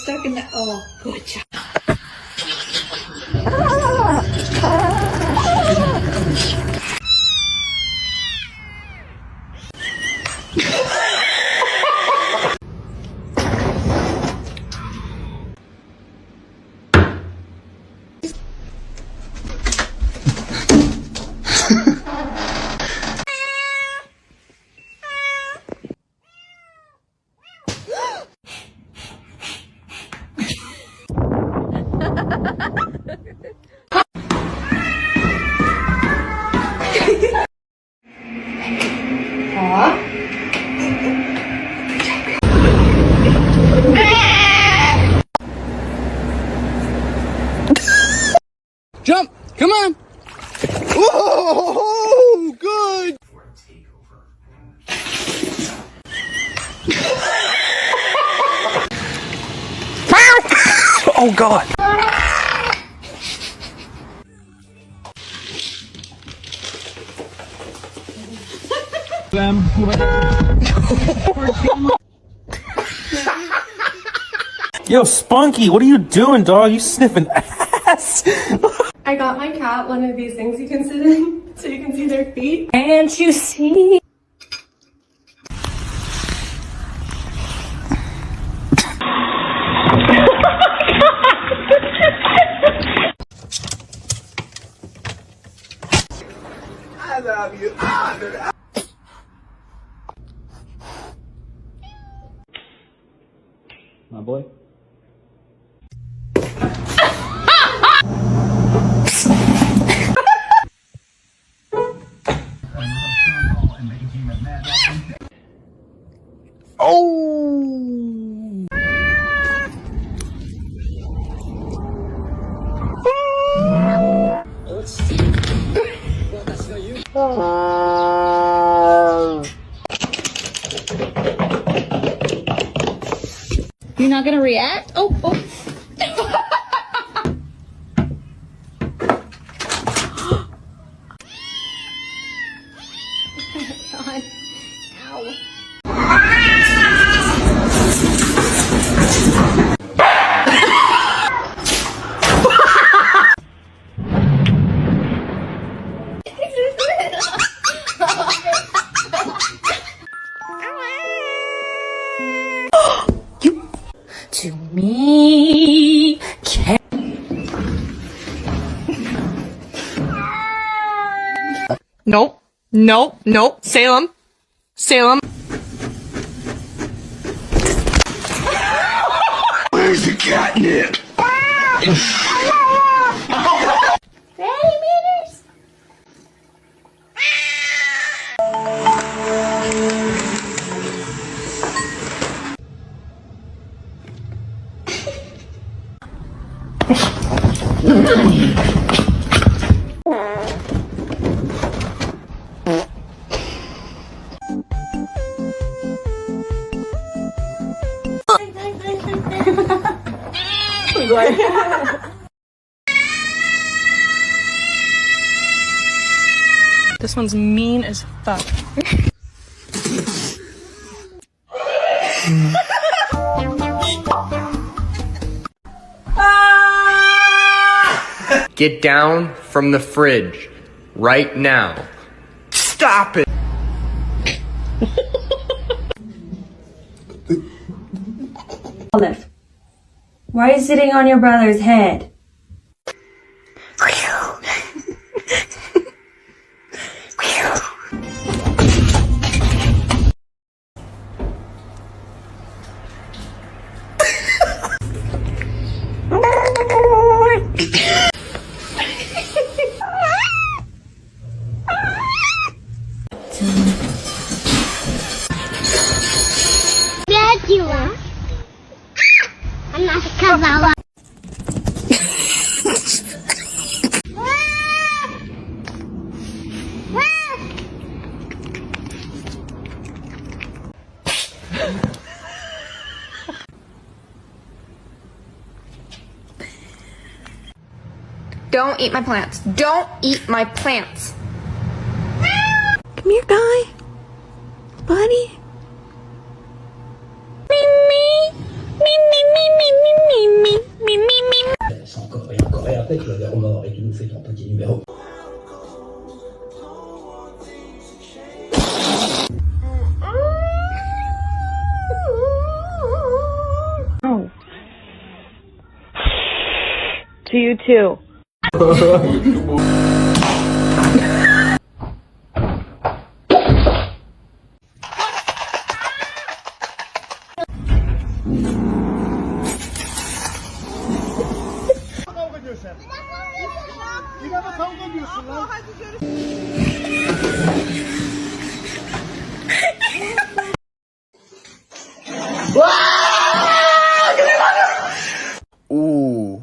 stuck in the. Oh, good job. Jump! Come on! Whoa! Good! Oh God! Yo, Spunky, what are you doing, dog? You sniffing ass? I got my cat one of these things you can sit in so you can see their feet. Can't you see? I love you. My boy. Oh! You're not gonna react? Oh, oh. God. Ow. You to me can Nope. Nope. Nope. Salem. Salem. Where's the catnip? ready, meters. This one's mean as fuck. Get down from the fridge right now. Stop it! Olive, why are you sitting on your brother's head? Don't eat my plants. Don't eat my plants. Come here, guy. Buddy. Me. Encore et encore, et après tu vas vers Romain et tu nous fais ton petit numéro. To you too. Ooh.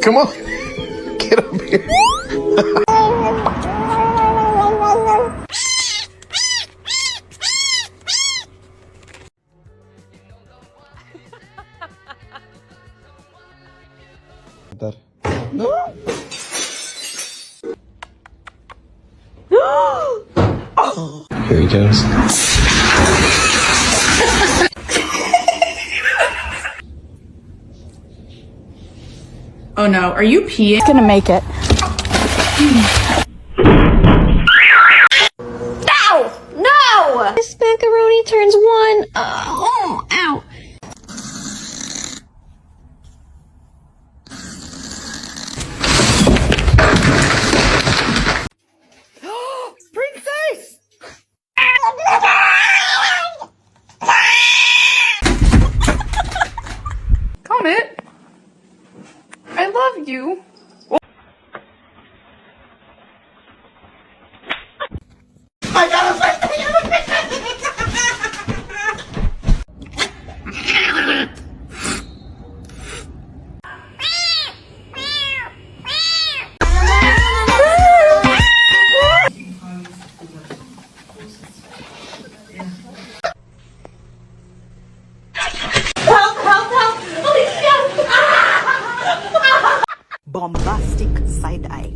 Come on. Get up here. Here he goes. Oh no, are you peeing? Gonna make it. No! No! This macaroni turns one. Ow. Princess! Comet, I love you. I got a fish! Bombastic side eye.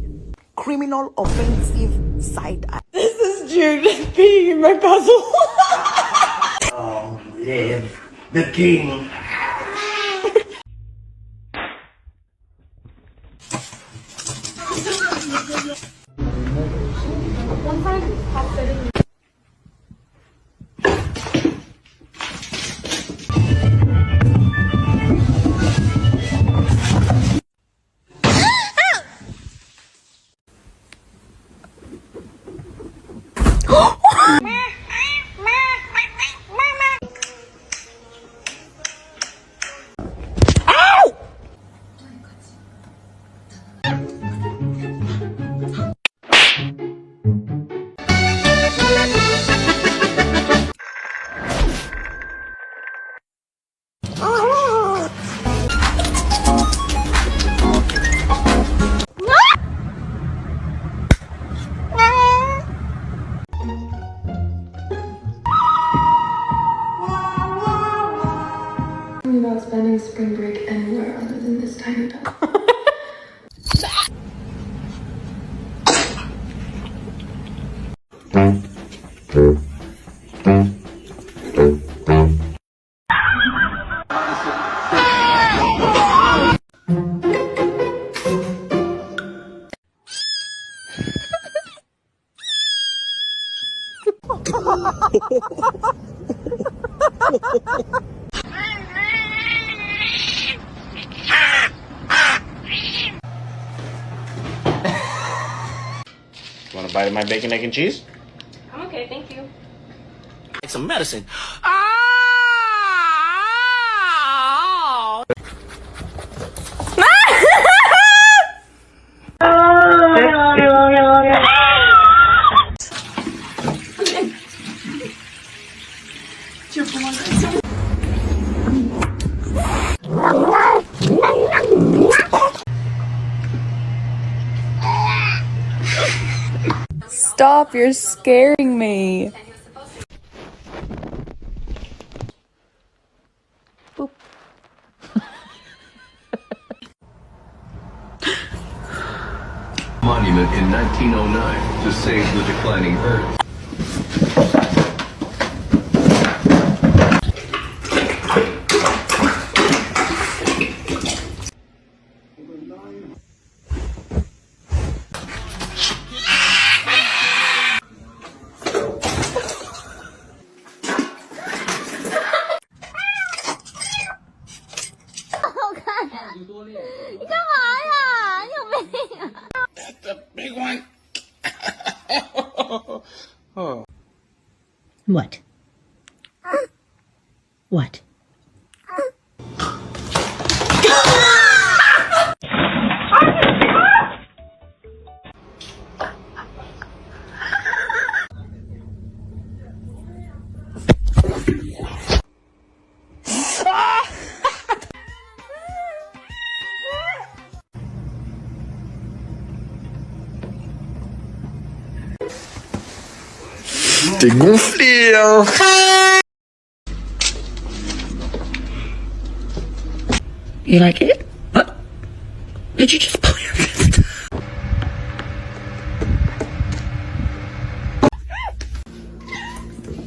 Criminal offensive side eye. This is Jude peeing in my puzzle. Oh, live the king. About spending spring break anywhere other than this tiny town. Want a bite of my bacon, egg, and cheese? I'm okay, thank you. It's some medicine. Stop, you're scaring me. Monument in 1909 to save the declining Earth. What? What? T'es gonflé, hein. You like it? What? Did you just pull your fist?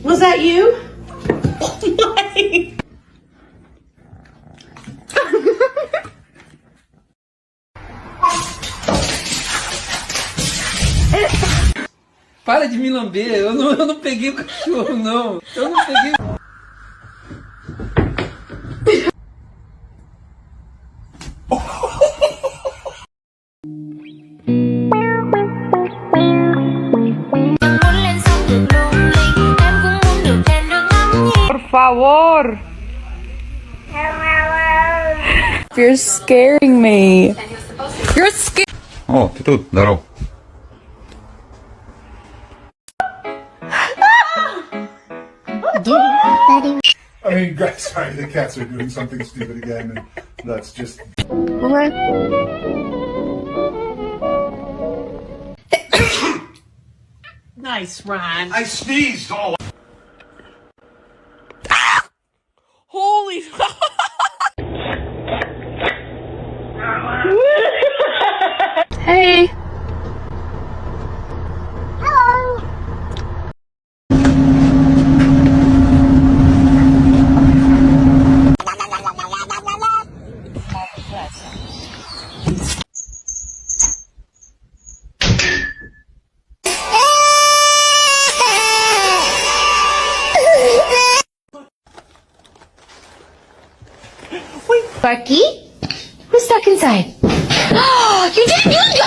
Was that you? Oh my. Para de me lamber, eu não peguei o cachorro, não. Eu não peguei. Por favor. You're scaring me. You're scared. Ty tu, здоров. I mean, sorry, the cats are doing something stupid again, and that's just... Nice rhyme. I sneezed all. Holy. Hey. Bucky? Who's stuck inside? Oh, you didn't use